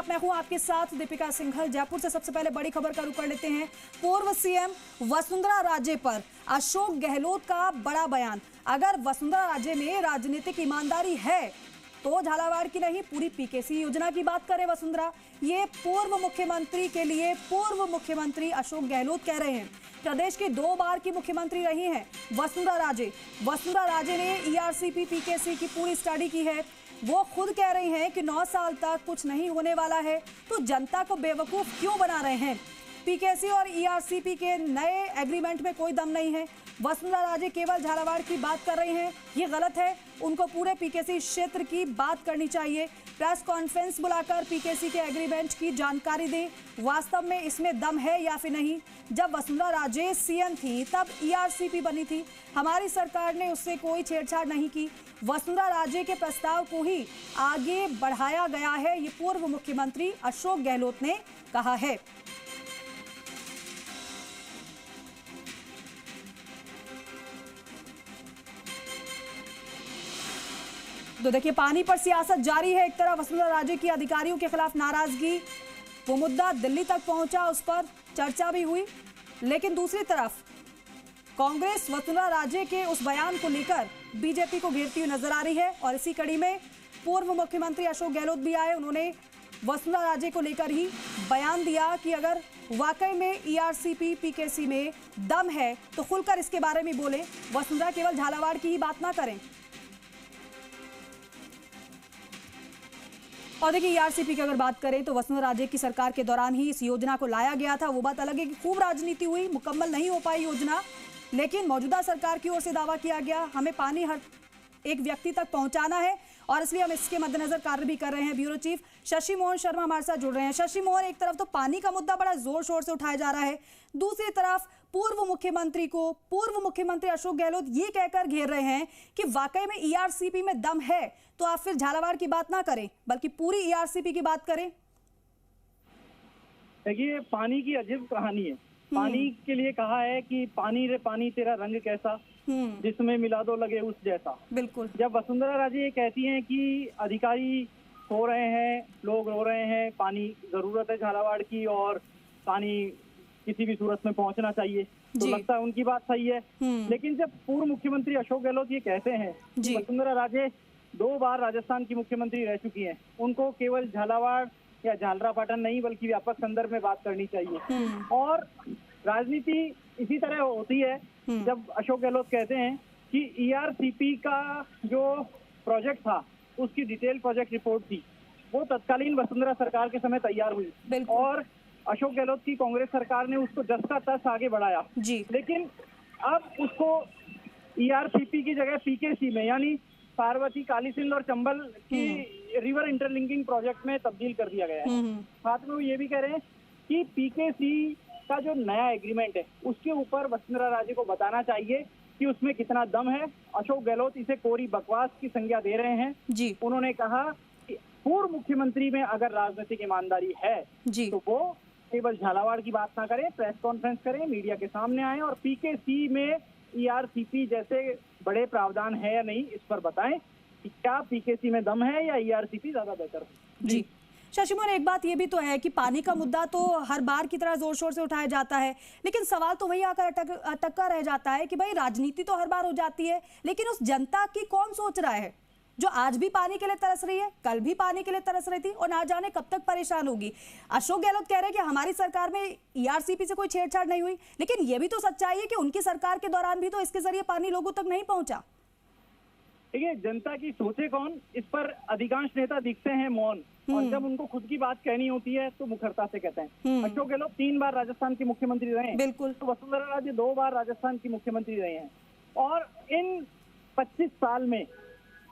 आप, मैं हूं आपके साथ दीपिका सिंघल जयपुर से। सबसे पहले बड़ी खबर का रुख कर लेते हैं। पूर्व सीएम वसुंधरा राजे पर अशोक गहलोत का बड़ा बयान। अगर वसुंधरा राजे में राजनीतिक ईमानदारी है तो झालावाड़ की नहीं पूरी पीकेसी योजना की बात करे वसुंधरा। ये पूर्व मुख्यमंत्री के लिए पूर्व मुख्यमंत्री अशोक गहलोत कह रहे हैं। प्रदेश की 2 बार की मुख्यमंत्री रही हैं वसुंधरा राजे। वसुंधरा राजे ने ईआरसीपी पीकेसी की पूरी स्टडी की है। वो खुद कह रही हैं कि 9 साल तक कुछ नहीं होने वाला है, तो जनता को बेवकूफ क्यों बना रहे हैं। पीकेसी और ईआरसीपी के नए एग्रीमेंट में कोई दम नहीं है। वसुंधरा राजे केवल झालावाड़ की बात कर रही हैं, ये गलत है। उनको पूरे पीकेसी क्षेत्र की बात करनी चाहिए। प्रेस कॉन्फ्रेंस बुलाकर पीकेसी के एग्रीमेंट की जानकारी दें, वास्तव में इसमें दम है या फिर नहीं। जब वसुंधरा राजे सीएम थी तब ईआरसीपी बनी थी, हमारी सरकार ने उससे कोई छेड़छाड़ नहीं की। वसुंधरा राजे के प्रस्ताव को ही आगे बढ़ाया गया है, ये पूर्व मुख्यमंत्री अशोक गहलोत ने कहा है। तो देखिए, पानी पर सियासत जारी है। एक तरफ वसुंधरा राजे की अधिकारियों के खिलाफ नाराजगी, वो मुद्दा दिल्ली तक पहुंचा, उस पर चर्चा भी हुई। लेकिन दूसरी तरफ कांग्रेस वसुंधरा राजे के उस बयान को लेकर बीजेपी को घेरती हुई नजर आ रही है। और इसी कड़ी में पूर्व मुख्यमंत्री अशोक गहलोत भी आए। उन्होंने वसुंधरा राजे को लेकर ही बयान दिया कि अगर वाकई में ईआरसीपी पीकेसी में दम है तो खुलकर इसके बारे में बोले, वसुंधरा केवल झालावाड़ की ही बात ना करें। और देखिए, ईआरसीपी की अगर बात करें तो वसुंधरा राजे की सरकार के दौरान ही इस योजना को लाया गया था। वो बात अलग है कि खूब राजनीति हुई, मुकम्मल नहीं हो पाई योजना, लेकिन मौजूदा सरकार की ओर से दावा किया गया हमें पानी हर एक व्यक्ति तक पहुंचाना है और इसलिए हम इसके मद्देनजर कार्य भी कर रहे हैं। ब्यूरो चीफ शशि मोहन शर्मा हमारे साथ जुड़ रहे हैं। शशि मोहन, एक तरफ तो पानी का मुद्दा बड़ा जोर शोर से उठाया जा रहा है, दूसरी तरफ पूर्व मुख्यमंत्री अशोक गहलोत ये कहकर घेर रहे हैं कि वाकई में ईआरसीपी में दम है तो आप फिर झालावाड़ की बात ना करें बल्कि पूरी ईआरसीपी की बात करें। देखिए, पानी की अजीब कहानी है। पानी के लिए कहा है कि पानी रे पानी तेरा रंग कैसा, जिसमें मिला दो लगे उस जैसा। बिल्कुल। जब वसुंधरा राजे ये कहती हैं कि अधिकारी सो रहे हैं, लोग रो रहे हैं, पानी जरूरत है झालावाड़ की और पानी किसी भी सूरत में पहुंचना चाहिए, तो लगता है उनकी बात सही है। लेकिन जब पूर्व मुख्यमंत्री अशोक गहलोत ये कहते हैं, वसुंधरा राजे 2 बार राजस्थान की मुख्यमंत्री रह चुकी हैं, उनको केवल झालावाड़ या झालरापाटन नहीं बल्कि व्यापक संदर्भ में बात करनी चाहिए। और राजनीति इसी तरह होती है जब अशोक गहलोत कहते हैं कि ईआरसीपी का जो प्रोजेक्ट था उसकी डिटेल प्रोजेक्ट रिपोर्ट थी, वो तत्कालीन वसुंधरा सरकार के समय तैयार हुई और अशोक गहलोत की कांग्रेस सरकार ने उसको जस का तस आगे बढ़ाया जी। लेकिन अब उसको ईआरसीपी की जगह पीकेसी में यानी पार्वती, कालीसिंध और चंबल की रिवर इंटरलिंकिंग प्रोजेक्ट में तब्दील कर दिया गया है। साथ में वो ये भी कह रहे हैं कि पीकेसी का जो नया एग्रीमेंट है उसके ऊपर वसुंधरा राजे को बताना चाहिए कि उसमें कितना दम है। अशोक गहलोत इसे कोरी बकवास की संज्ञा दे रहे हैं जी। उन्होंने कहा कि पूर्व मुख्यमंत्री में अगर राजनीतिक ईमानदारी है जी, तो वो केवल झालावाड़ की बात ना करें, प्रेस कॉन्फ्रेंस करें, मीडिया के सामने आए और पीकेसी में ईआरसीपी जैसे बड़े प्रावधान है या नहीं, इस पर बताएं कि क्या पीकेसी में दम है या ईआरसीपी ज्यादा बेहतर है जी। शशि मोहन, एक बात ये भी तो है कि पानी का मुद्दा तो हर बार की तरह जोर शोर से उठाया जाता है, लेकिन सवाल तो वही आकर अटका रह जाता है कि भाई राजनीति तो हर बार हो जाती है, लेकिन उस जनता की कौन सोच रहा है जो आज भी पानी के लिए तरस रही है, कल भी पानी के लिए तरस रही थी और ना जाने कब तक परेशान होगी। अशोक गहलोत कह रहे हैं कि हमारी सरकार में ईआरसीपी से कोई छेड़छाड़ नहीं हुई, लेकिन यह भी तो सच्चाई है कि उनकी सरकार के दौरान भी तो इसके जरिए पानी लोगों तक नहीं पहुंचा। देखिए, जनता की सोचे कौन, इस पर अधिकांश नेता दिखते हैं मौन, और जब उनको खुद की बात कहनी होती है तो मुखरता से कहते हैं। अशोक गहलोत 3 बार राजस्थान के मुख्यमंत्री रहे हैं, बिल्कुल, तो वसुंधरा राजे 2 बार राजस्थान की मुख्यमंत्री रहे हैं। और इन 25 साल में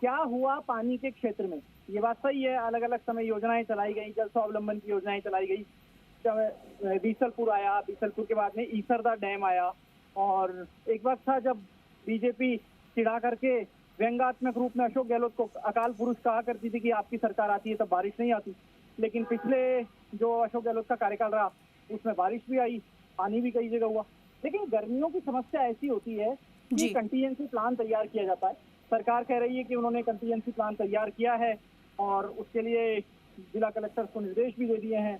क्या हुआ पानी के क्षेत्र में, ये बात सही है, अलग अलग समय योजनाएं चलाई गई, जल स्वावलंबन की योजनाएं चलाई गई, बीसलपुर आया, बीसलपुर के बाद में ईसरदा डैम आया, और एक वक्त था जब बीजेपी चिढ़ा करके व्यंग्यात्मक रूप में अशोक गहलोत को अकाल पुरुष कहा करती थी कि आपकी सरकार आती है तब बारिश नहीं आती। लेकिन पिछले जो अशोक गहलोत का कार्यकाल रहा उसमें बारिश भी आई, पानी भी कई जगह हुआ। लेकिन गर्मियों की समस्या ऐसी होती है कि कंटीजेंसी प्लान तैयार किया जाता है। सरकार कह रही है कि उन्होंने कंटीजेंसी प्लान तैयार किया है और उसके लिए जिला कलेक्टर को निर्देश भी दे दिए हैं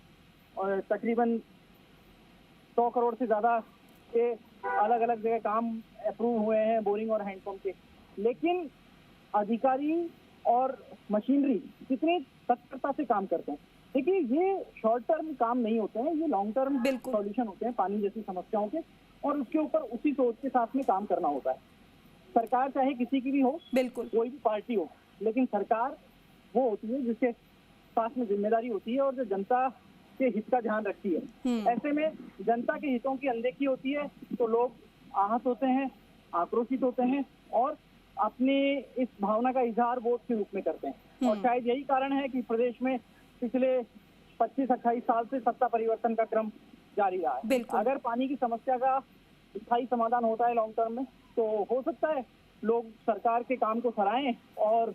और तकरीबन 100 करोड़ से ज़्यादा के अलग अलग जगह काम अप्रूव हुए हैं बोरिंग और हैंडपंप के। लेकिन अधिकारी और मशीनरी कितनी तत्परता से काम करते हैं। देखिए, ये शॉर्ट टर्म काम नहीं होते हैं, ये लॉन्ग टर्म सॉल्यूशन होते हैं पानी जैसी समस्याओं के, और उसके ऊपर उसी सोच के साथ में काम करना होता है। सरकार चाहे किसी की भी हो, बिल्कुल कोई भी पार्टी हो, लेकिन सरकार वो होती है जिसके पास में जिम्मेदारी होती है और जो जनता के हित का ध्यान रखती है। ऐसे में जनता के हितों की अनदेखी होती है तो लोग आहत होते हैं, आक्रोशित होते हैं और अपनी इस भावना का इजहार वोट के रूप में करते हैं। और शायद यही कारण है कि प्रदेश में पिछले 25-28 साल से सत्ता परिवर्तन का क्रम जारी रहा है। अगर पानी की समस्या का स्थायी समाधान होता है लॉन्ग टर्म में, तो हो सकता है लोग सरकार के काम को सराहें और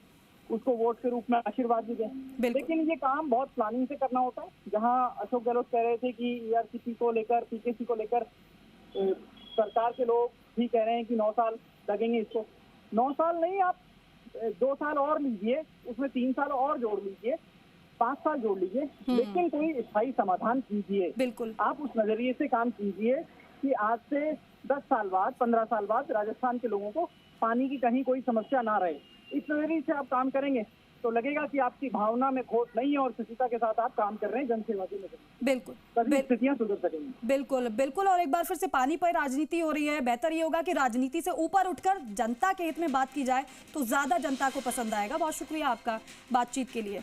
उसको वोट के रूप में आशीर्वाद भी दें। लेकिन ये काम बहुत प्लानिंग से करना होता है। जहां अशोक गहलोत कह रहे थे कि ईआरसीपी को लेकर, पीकेसी को लेकर सरकार के लोग भी कह रहे हैं कि 9 साल लगेंगे इसको। 9 साल नहीं, आप 2 साल और लीजिए, उसमें 3 साल और जोड़ लीजिए, 5 साल जोड़ लीजिए, लेकिन कोई स्थायी समाधान कीजिए। बिल्कुल, आप उस नजरिए से काम कीजिए कि आज से 10 साल बाद, 15 साल बाद राजस्थान के लोगों को पानी की कहीं कोई समस्या ना रहे। इस नजरिए से आप काम करेंगे तो लगेगा कि आपकी भावना में खोट नहीं है और शुचिता के साथ आप काम कर रहे हैं जनसेवा के लिए। बिल्कुल, तभी स्थितियां सुधर सकेंगी। बिल्कुल बिल्कुल। और एक बार फिर से पानी पर राजनीति हो रही है, बेहतर ये होगा कि राजनीति से ऊपर उठकर जनता के हित में बात की जाए तो ज्यादा जनता को पसंद आएगा। बहुत शुक्रिया आपका बातचीत के लिए।